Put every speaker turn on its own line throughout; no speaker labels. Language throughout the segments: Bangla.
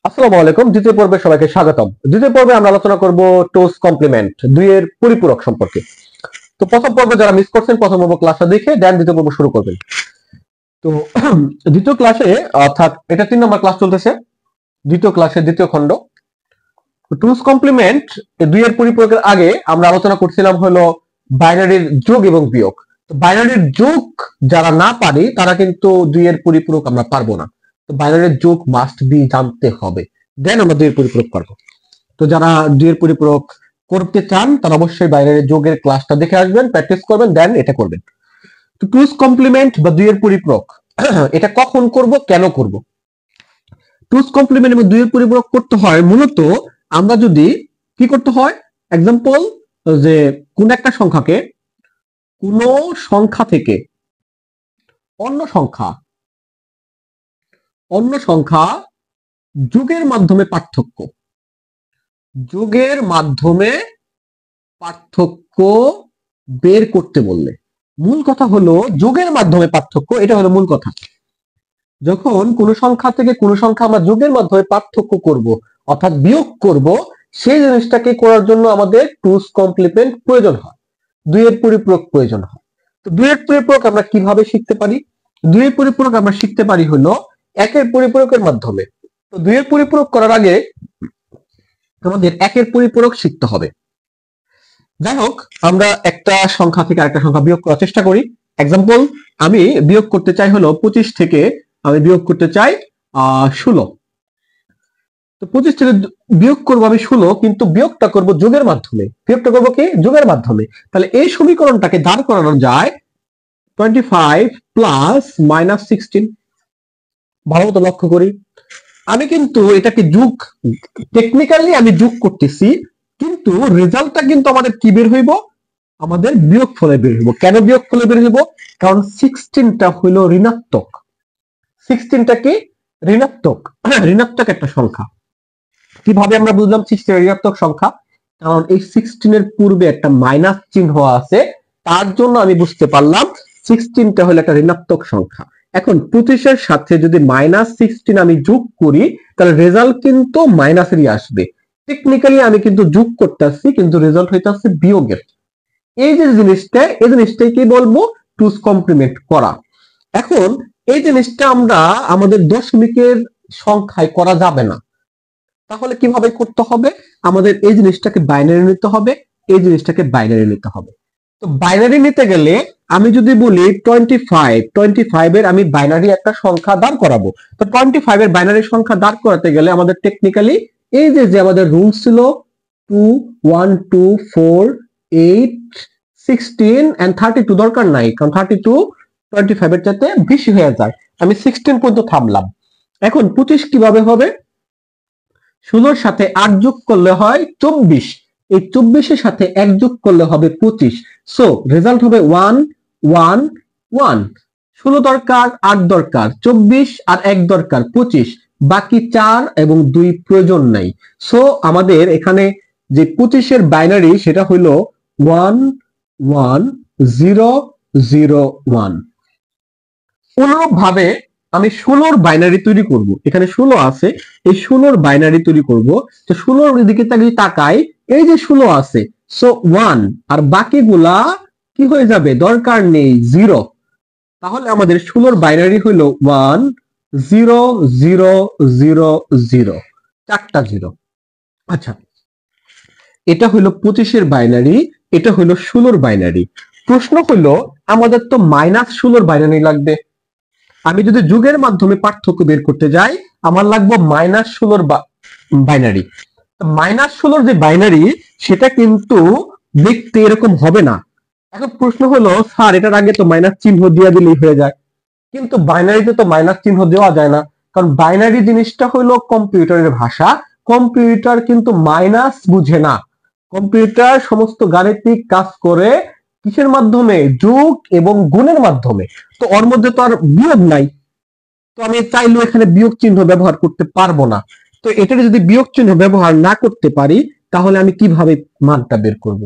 আসসালামু আলাইকুম। দ্বিতীয় পর্বে সবাইকে স্বাগতম। দ্বিতীয় পর্বে আমরা আলোচনা করব টুস কমপ্লিমেন্ট দুইয়ের পরিপূরক সম্পর্কে। তো প্রথম পর্ব যারা মিস করছেন প্রথম পর্ব ক্লাসটা দেখে দেন দ্বিতীয় পর্ব শুরু করবেন। তো দ্বিতীয় ক্লাসে অর্থাৎ এটা 3 নম্বর ক্লাস চলতেছে। দ্বিতীয় ক্লাসের দ্বিতীয় খণ্ড টুস কমপ্লিমেন্ট দুইয়ের পরিপূরকের আগে আমরা আলোচনা করছিলাম হলো বাইনারির যোগ এবং বিয়োগ। তো বাইনারির যোগ যারা না পারি তারা কিন্তু দুইয়ের পরিপূরক আমরা পারবো না। তো বাইনারির যোগ মাস্ট বি জানতে হবে, দেন আমরা দুইয়ের পরিপূরক পারবো। তো যারা দুইয়ের পরিপূরক করতে চান তারা অবশ্যই বাইরের যোগের ক্লাসটা দেখে আসবেন, প্র্যাকটিস করবেন, দেন এটা করবেন। তো টুস কমপ্লিমেন্ট বা দুইয়ের পরিপূরক এটা কখন করব, কেন করব? টুস কমপ্লিমেন্ট এবং দুইয়ের পরিপূরক করতে হয় মূলত আমরা যদি কি করতে হয়, এক্সাম্পল যে কোন একটা সংখ্যাকে কোন সংখ্যা থেকে অন্য সংখ্যা যোগের মাধ্যমে পার্থক্য বের করতে বললে, মূল কথা হলো যোগের মাধ্যমে পার্থক্য, এটা হলো মূল কথা। যখন কোন সংখ্যা থেকে কোন সংখ্যা আমরা যোগের মাধ্যমে পার্থক্য করব অর্থাৎ বিয়োগ করব, সেই জিনিসটাকে করার জন্য আমাদের টুস কমপ্লিমেন্ট প্রয়োজন হয়, দুইয়ের পরিপূরক প্রয়োজন হয়। তো দুইয়ের পরিপূরক আমরা কিভাবে শিখতে পারি? দুইয়ের পরিপূরক আমরা শিখতে পারি হলো একের পরিপূরকের মাধ্যমে। তো দুইয়ের পরিপূরক করার আগে আমাদের একের পরিপূরক শিখতে হবে। যাই হোক, আমরা একটা সংখ্যা থেকে আরেকটা সংখ্যা বিয়োগ করার চেষ্টা করি। এক্সাম্পল, আমি বিয়োগ করতে চাই হলো 25 থেকে আমি বিয়োগ করতে চাই 16। তো 25 থেকে বিয়োগ করবো আমি 16, কিন্তু বিয়োগটা করব যোগের মাধ্যমে। বিয়োগটা করবো কি? যোগের মাধ্যমে। তাহলে এই সমীকরণটাকে দাঁড় করানো যায় 25 প্লাস মাইনাস 16। ভালো মতো লক্ষ্য করি, আমি কিন্তু এটাকে যোগ, টেকনিক্যালি আমি যোগ করতেছি, কিন্তু রেজাল্টটা কিন্তু আমাদের কি বের হইব? আমাদের বিয়োগ ফলে বের হইব। কেন বিয়োগ ফলে বের হইব? কারণ 16টা হইল ঋণাত্মক। 16টা কি? ঋণাত্মক। ঋণাত্মক একটা সংখ্যা। কিভাবে আমরা বুঝলাম 16 ঋণাত্মক সংখ্যা? কারণ এই 16 এর পূর্বে একটা মাইনাস চিহ্ন আছে, তার জন্য আমি বুঝতে পারলাম 16টা হলো একটা ঋণাত্মক সংখ্যা। এখন 25 এর সাথে যদি মাইনাস 16 আমি যোগ করি, তাহলে রেজাল্ট কিন্তু মাইনাসেরই আসবে। টেকনিক্যালি আমি কিন্তু যোগ করতেছি, কিন্তু রেজাল্ট হইতাছে বিয়োগের। এই যে জিনিসটা, এই জিনিসটাই কি বলবো? টুস কমপ্লিমেন্ট করা। এখন এই জিনিসটা আমরা আমাদের দশমিকের সংখ্যায় করা যাবে না। তাহলে কিভাবে করতে হবে? আমাদের এই জিনিসটাকে বাইনারি নিতে হবে, এই জিনিসটাকে বাইনারি নিতে হবে। তো বাইনারি নিতে গেলে আমি যদি বলি 25 এর আমি বাইনারি একটা সংখ্যা দাঁড় করাবো, তো 25 এর বাইনারি সংখ্যা দাঁড় করাতে গেলে আমাদের টেকনিক্যালি এই যে আমাদের রুল ছিল 2 1 2 4 8 16 এন্ড 32 দরকার নাই, কারণ 32 25 এর চাইতে বেশি হয়ে যায়। আমি 16 পর্যন্ত থামলাম। এখন 25 কিভাবে হবে? 16 সাথে 8 যোগ করলে হয় 24। এই 24 এর সাথে 1 যোগ করলে হবে 25। সো রেজাল্ট হবে 1 1 1। 16 দরকার, 8 দরকার, 24 আর 1 দরকার 25, বাকি 4 এবং 2 প্রয়োজন নাই। সো আমাদের এখানে যে 25 এর বাইনারি সেটা হলো 1 1 0 0 1। অনুরূপ ভাবে আমি 16 বাইনারি তৈরি করব। এখানে 16 আছে, এই 16 বাইনারি তৈরি করব। তো 16 দিকে তাকাই, এই যে 16 আছে, সো 1, আর বাকিগুলা কি হয়ে যাবে? দরকার নেই, 0। তাহলে আমাদের 16 বাইনারি হলো 1 0 0 0 0, চারটা 0। আচ্ছা, এটা হলো 25 এর বাইনারি, এটা হলো 16 বাইনারি। প্রশ্ন হলো আমাদের তো মাইনাস 16 বাইনারি লাগবে। আমি যদি যুগের মাধ্যমে পার্থক্য বের করতে যাই, আমার লাগবে মাইনাস 16 বাইনারি। মাইনাস 16 যে বাইনারি সেটা কিন্তু দেখতে এরকম হবে না। এখন প্রশ্ন হলো, স্যার এটার আগে তো মাইনাস চিহ্ন দিয়ে দিলেই হয়ে যায়, কিন্তু বাইনারিতে তো মাইনাস চিহ্ন দেওয়া যায় না, কারণ বাইনারি জিনিসটা হলো কম্পিউটারের ভাষা। কম্পিউটার কিন্তু মাইনাস বুঝে না। কম্পিউটার সমস্ত গাণিতিক কাজ করে কিসের মাধ্যমে? যোগ এবং গুণের মাধ্যমে। তো ওর মধ্যে তো আর বিয়োগ নাই, তো আমি চাইলেও এখানে বিয়োগ চিহ্ন ব্যবহার করতে পারবো না। তো এটা যদি বিয়োগ চিহ্ন ব্যবহার না করতে পারি, তাহলে আমি কিভাবে মানটা বের করব?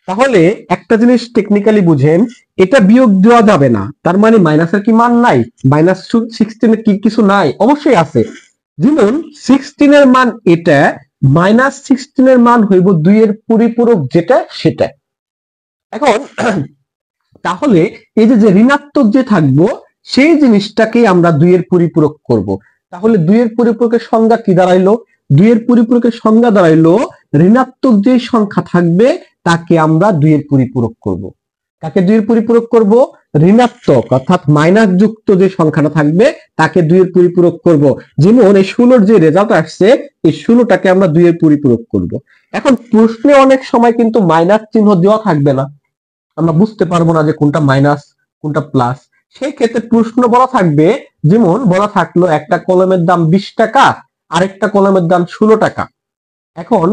তাহলে একটা জিনিস টেকনিক্যালি বুঝেন, এটা বিয়োগ দেওয়া যাবে না, তার মানে মাইনাসের কি মান নাই? মাইনাস 16 কি কিছু নাই? অবশ্যই আছে। যেমন 16 এর মান এটা, -16 এর মান হইব 2 এর পরিপূরক যেটা সেটা। এখন তাহলে এই যে ঋণাত্মক যে থাকবো সেই জিনিসটাকে আমরা 2 এর পরিপূরক করব। তাহলে 2 এর পরিপূরকের সংজ্ঞা কি দাঁড়াইলো? 2 এর পরিপূরকের সংজ্ঞা দাঁড়াইলো ঋণাত্মক যে সংখ্যা থাকবে তাকে আমরা 2 এর পরিপূরক করব। কাকে 2 এর পরিপূরক করব? ঋণাত্মক অর্থাৎ মাইনাস যুক্ত যে সংখ্যাটা থাকবে তাকে 2 এর পরিপূরক করব। যেমন এই 16 যে রেজাল্ট আসছে এই 16টাকে আমরা 2 এর পরিপূরক করব। এখন প্রশ্নে অনেক সময় কিন্তু মাইনাস চিহ্ন দেওয়া থাকবে না, আমরা বুঝতে পারবো না যে কোনটা মাইনাস কোনটা প্লাস। সেই ক্ষেত্রে প্রশ্ন বলা থাকবে, যেমন বলা থাকলো একটা কলমের দাম 20 টাকা আরেকটা কলমের দাম 16 টাকা। এখন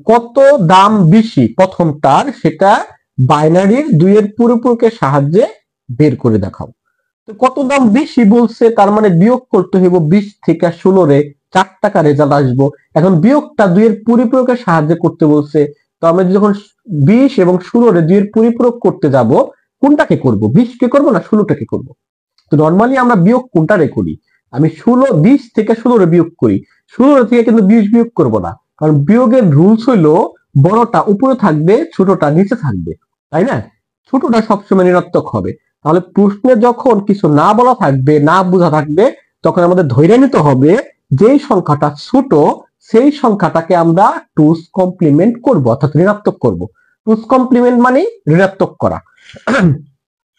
কত দাম বেশি প্রথমটার সেটা বাইনারির 2 এর পরিপূরকের সাহায্যে বের করে দেখাও। তো কত দাম বেশি বলছে তার মানে বিয়োগ করতে হইব 20 থেকে 16 রে 4 টাকা রেজাল্ট আসবো। এখন বিয়োগটা 2 এর পরিপূরকের সাহায্যে করতে বলছে, তো আমরা যখন 20 এবং 16 রে 2 এর পরিপূরক করতে যাব কোনটাকে করব? 20 কে করব না 16 টাকে করব? তো নরমালি আমরা বিয়োগ কোনটারে করি? আমি 20 থেকে 16 রে বিয়োগ করি, 16 থেকে কিন্তু 20 বিয়োগ করব না, কারণ বিয়োগের রুলস হইলো বড়টা উপরে থাকবে ছোটটা নিচে থাকবে, তাই না? ছোটটা সবসময় ঋণাত্মক হবে। তাহলে প্রশ্নে যখন কিছু না বলা থাকবে না বোঝা থাকবে তখন আমাদের ধৈর্য নিতে হবে যেই সংখ্যাটা ছোট সেই সংখ্যাটাকে আমরা টুস কমপ্লিমেন্ট করব অর্থাৎ ঋণাত্মক করব। টুস কমপ্লিমেন্ট মানে ঋণাত্মক করা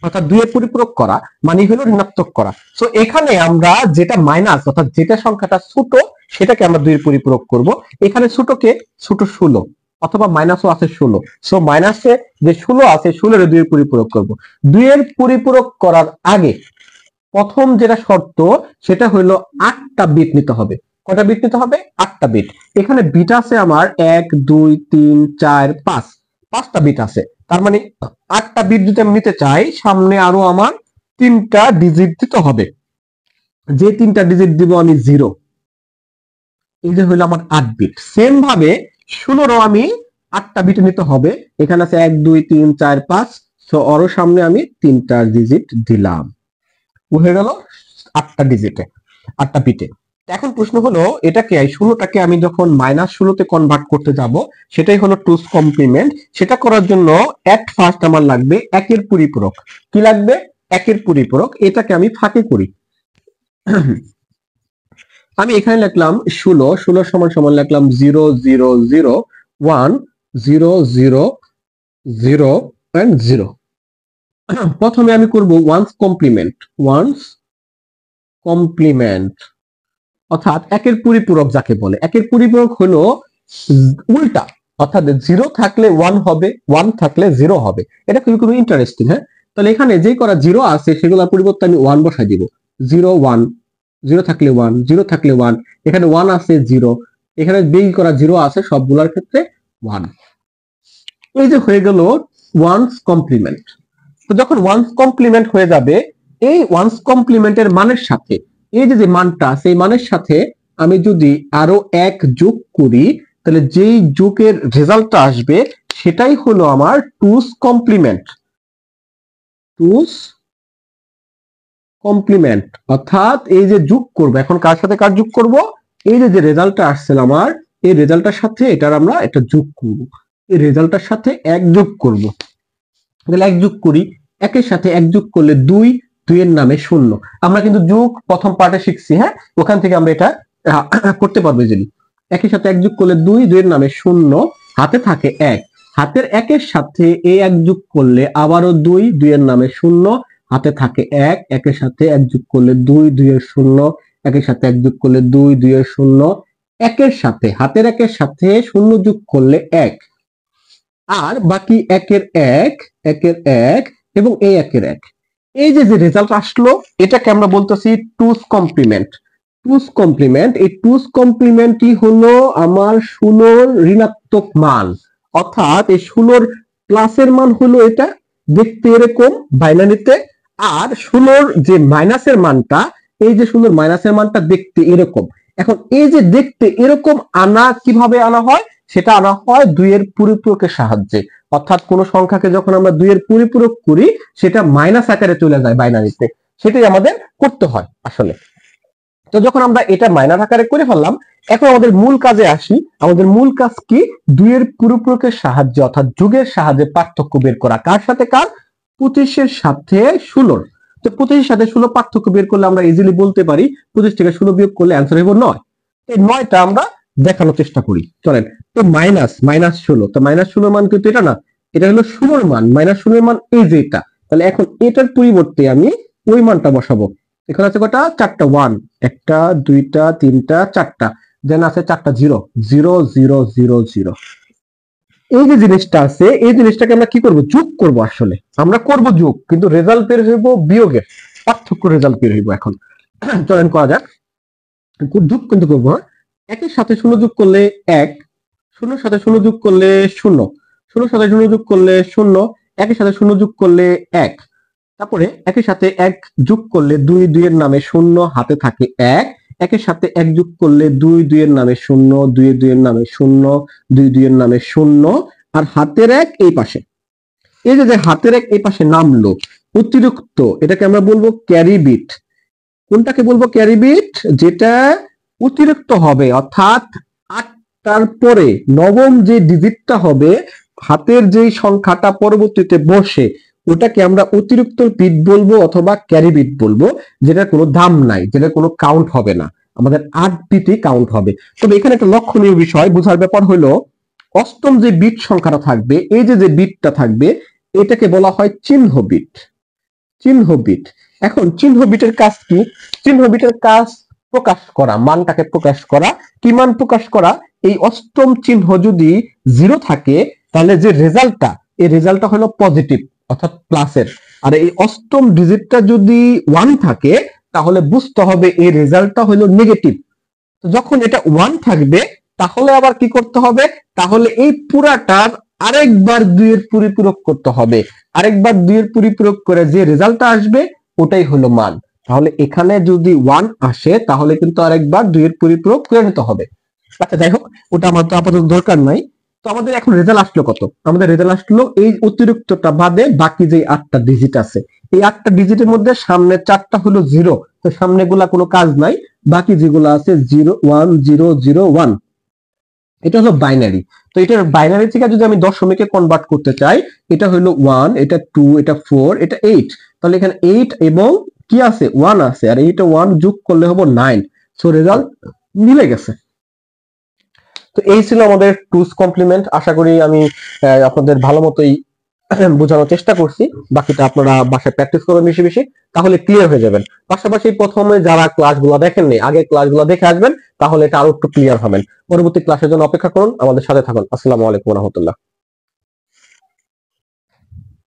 অর্থাৎ 2 এর পরিপূরক করা মানে হলো ঋণাত্মক করা। সো এখানে আমরা যেটা মাইনাস অর্থাৎ যেটা সংখ্যাটা ছোট সেটাকে আমরা 2 এর পরিপূরক করব। এখানে ছোটকে ছোট 16 অথবা মাইনাসও আছে 16, সো মাইনাসে যে 16 আছে 16 এর 2 এর পরিপূরক করব। 2 এর পরিপূরক করার আগে প্রথম যেটা শর্ত সেটা হলো 8টা বিট নিতে হবে। কয়টা বিট নিতে হবে? 8টা বিট। এখানে বিট আছে আমার 1 2 3 4 5, 5টা বিট আছে। তার মানে 8টা বিট যদি আমি নিতে চাই সামনে আরো আমার 3টা ডিজিট দিতে হবে। যে 3টা ডিজিট দিব আমি 0, এই যে হলো আমার 8 বিট। সেম ভাবে 16 আমি 8টা বিট নিতে হবে। এখানে আছে 1 2 3 4 5, সো আরো সামনে আমি 3টা ডিজিট দিলাম, হয়ে গেল 8টা ডিজিটে 8টা বিটে। এখন প্রশ্ন হলো এটাকে 16টাকে আমি যখন -16তে কনভার্ট করতে যাব সেটাই হলো টুস কমপ্লিমেন্ট। সেটা করার জন্য এট ফার্স্ট আমার লাগবে একের পরিপূরক। কি লাগবে? একের পরিপূরক। এটাকে আমি ফাঁকে করি। আমি এখানে লিখলাম 16, 16 সমান সমান লিখলাম 0 0 0 1 0 0 0 and 0। প্রথমে আমি করব ওয়ান্স কমপ্লিমেন্ট, ওয়ান্স কমপ্লিমেন্ট অর্থাৎ একের পরিপূরক যাকে বলে। একের পরিপূরক হলো উল্টা, অর্থাৎ 0 থাকলে 1 হবে, 1 থাকলে 0 হবে। এটা খুবই ইন্টারেস্টিং। হ্যাঁ, তাহলে এখানে যে করা 0 আছে সেগুলোর পরিবর্তে আমি 1 বসাই দিব। 0 1, 0 থাকলে 1, 0 থাকলে 1, এখানে 1 আছে 0, এখানে বেই করা 0 আছে সবগুলোর ক্ষেত্রে 1। এই যে হয়ে গেল ওয়ান্স কমপ্লিমেন্ট। তো যখন ওয়ান্স কমপ্লিমেন্ট হয়ে যাবে এই ওয়ান্স কমপ্লিমেন্টের মানের সাথে এই যে মানটা সেই মানের সাথে আমি যদি আরো 1 যোগ করি তাহলে যেই যোগের রেজাল্টটা আসবে সেটাই হলো আমার টুস কমপ্লিমেন্ট। টুস কমপ্লিমেন্ট অর্থাৎ এই যে যোগ করব, এখন কার সাথে কার যোগ করব? এই যে রেজাল্টটা আসছে আমার এই রেজাল্টটার সাথে এটার আমরা এটা যোগ করব। এই রেজাল্টটার সাথে 1 যোগ করব। তাহলে 1 যোগ করি, 1 এর সাথে 1 যোগ করলে 2, 2 এর নামে 0। আমরা কিন্তু যোগ প্রথম পার্টে শিখছি, হ্যাঁ, ওখান থেকে আমরা এটা করতে পারবো ইজিলি। 1 এর সাথে 1 যোগ করলে 2, 2 এর নামে 0, হাতে থাকে 1। হাতের 1 এর সাথে এই 1 যোগ করলে আবারও 2, 2 এর নামে 0, হাতে থাকে 1। 1 এর সাথে 1 যোগ করলে 2, 2 এর 0, 1 এর সাথে 1 যোগ করলে 2, 2 এর 0, 1 এর সাথে হাতের 1 এর সাথে 0 যোগ করলে 1, আর বাকি 1 এর 1, 1 এর 1 এবং এই 1 এর 1। এই যে রেজাল্ট আসলো এটাকে আমরা বলতেছি টুস কমপ্লিমেন্ট। টুস কমপ্লিমেন্ট, এই টুস কমপ্লিমেন্টই হলো আমার 16 ঋণাত্মক মান, অর্থাৎ এই 16 প্লাসের মান হলো এটা দেখতে এরকম বাইনারিতে, আর 16 যে মাইনাসের মানটা এই যে 16 মাইনাসের মানটা দেখতে এরকম। এখন এই যে দেখতে এরকম আনা কিভাবে আনা হয়? সেটা আনা হয় 2 এর পরিপূরকের সাহায্যে। অর্থাৎ কোন সংখ্যাকে যখন আমরা 2 এর পরিপূরক করি সেটা মাইনাস আকারে চলে যায় বাইনারিতে, সেটাই আমাদের করতে হয় আসলে। তো যখন আমরা এটা মাইনার আকারে করে ফেললাম, এখন আমাদের মূল কাজে আসি। আমাদের মূল কাজ কি? 2 এর পরিপূরকের সাহায্যে অর্থাৎ যোগের সাহায্যে পার্থক্য বের করা। কার সাথে কার? 25 এর সাথে 16। তো 25 এর সাথে 16 পার্থক্য বের করলে আমরা ইজিলি বলতে পারি 25 থেকে 16 বিয়োগ করলে অ্যান্সার হবে 9। এই 9টা আমরা দেখানোর চেষ্টা করি, চলেন। তো -16, তো -16 মান কিন্তু এটা না, এটা হলো 16 মান। -16 এর মান এই যে এটা। তাহলে এখন এটার পরিবর্তে আমি ওই মানটা বসাবো। এখানে আছে কটা? 4টা 1, 1টা 2টা 3টা 4টা, দেন আছে 4টা 0, 0 0 0 0। এই যে জিনিসটা আছে, এই জিনিসটাকে আমরা কি করব? যোগ করব। আসলে আমরা করব যোগ, কিন্তু রেজাল্ট বের হইব বিয়োগের, পার্থক্য রেজাল্ট বের হইব। এখন চলেন করা যাক। যোগ কিন্তু করবো, হ্যাঁ। 1 এর সাথে 0 যোগ করলে 1, 0 এর সাথে 0 যোগ করলে 0, 0 এর সাথে 0 যোগ করলে 0, 1 এর সাথে 0 যোগ করলে 1, তারপরে 1 এর সাথে 1 যোগ করলে 2, 2 এর নামে 0, হাতে থাকে 1, 1 এর সাথে 1 যোগ করলে 2, 2 এর নামে 0, 2 এর নামে 0, 2 এর নামে 0, আর হাতের 1 এই পাশে। এই যে হাতের 1 এই পাশে নামলো, অতিরিক্ত, এটাকে আমরা বলবো ক্যারি বিট। কোনটাকে বলবো ক্যারি বিট? যেটা অতিরিক্ত হবে, অর্থাৎ 8টার পরে নবম যে ডিজিটটা হবে, হাতের যেই সংখ্যাটা পরবর্তীতে বসে, ওটাকে আমরা অতিরিক্ত বিট বলবো অথবা ক্যারি বিট বলবো, যেটার কোনো দাম নাই, যেটার কোনো কাউন্ট হবে না, আমাদের 8 বিটই কাউন্ট হবে। তবে এখানে একটা লক্ষণীয় বিষয় বোঝার ব্যাপার হলো, অষ্টম যে বিট সংখ্যাটা থাকবে, এই যে বিটটা থাকবে, এটাকে বলা হয় চিহ্ন বিট। চিহ্ন বিট। এখন চিহ্ন বিটের কাজ কি? চিহ্ন বিটের কাজ প্রকাশ করা, মানটাকে প্রকাশ করা। কি মান প্রকাশ করা? এই অষ্টম চিহ্ন যদি 0 থাকে, তাহলে যে রেজাল্টটা, এই রেজাল্টটা হলো পজিটিভ অর্থাৎ প্লাসের। আর এই অষ্টম ডিজিটটা যদি 1 থাকে, তাহলে বুঝতে হবে এই রেজাল্টটা হলো নেগেটিভ। তো যখন এটা 1 থাকবে, তাহলে আবার কি করতে হবে? তাহলে এই পুরাটার আরেকবার 2 এর পরিপূরক করতে হবে। আরেকবার 2 এর পরিপূরক করে যে রেজাল্টটা আসবে, ওটাই হলো মান। তাহলে এখানে যদি 1 আসে, তাহলে কিন্তু আরেকবার 2 এর পরিপূরক করে নিতে হবে। আচ্ছা, যাই হোক, ওটা আমার তো আপাতত দরকার নাই। তো আমাদের এখন রেজাল্ট আসলো কত? আমাদের রেজাল্ট আসলো এই অতিরিক্তটা বাদে বাকি যে 8টা ডিজিট আছে, এই 8টা ডিজিটের মধ্যে সামনে 4টা হলো 0, তো সামনে গুলা কোনো কাজ নাই। বাকি যেগুলো আছে 0 1 0 0 1, এটা হলো বাইনারি। তো এটার বাইনারি থেকে যদি আমি দশমিকে কনভার্ট করতে চাই, এটা হলো 1, এটা 2, এটা 4, এটা 8। তাহলে এখানে 8 এবং কি আছে? 1 আছে, আর এইটা 1 যোগ করলে হবে 9। সো রেজাল্ট মিলে গেছে। তো এই ছিল আমাদের টুস কমপ্লিমেন্ট। আশা করি আমি আপনাদের ভালো মতোই বোঝানোর চেষ্টা করছি। বাকিটা আপনারা বাসায় প্র্যাকটিস করবেন বেশি বেশি, তাহলে ক্লিয়ার হয়ে যাবেন। পাশাপাশি প্রথমে যারা ক্লাসগুলো দেখেননি, আগে ক্লাসগুলো দেখে আসবেন, তাহলে এটা আরো একটু ক্লিয়ার হবেন। পরবর্তী ক্লাসের জন্য অপেক্ষা করুন, আমাদের সাথে থাকুন। আসসালামু আলাইকুম ওয়া রাহমাতুল্লাহ।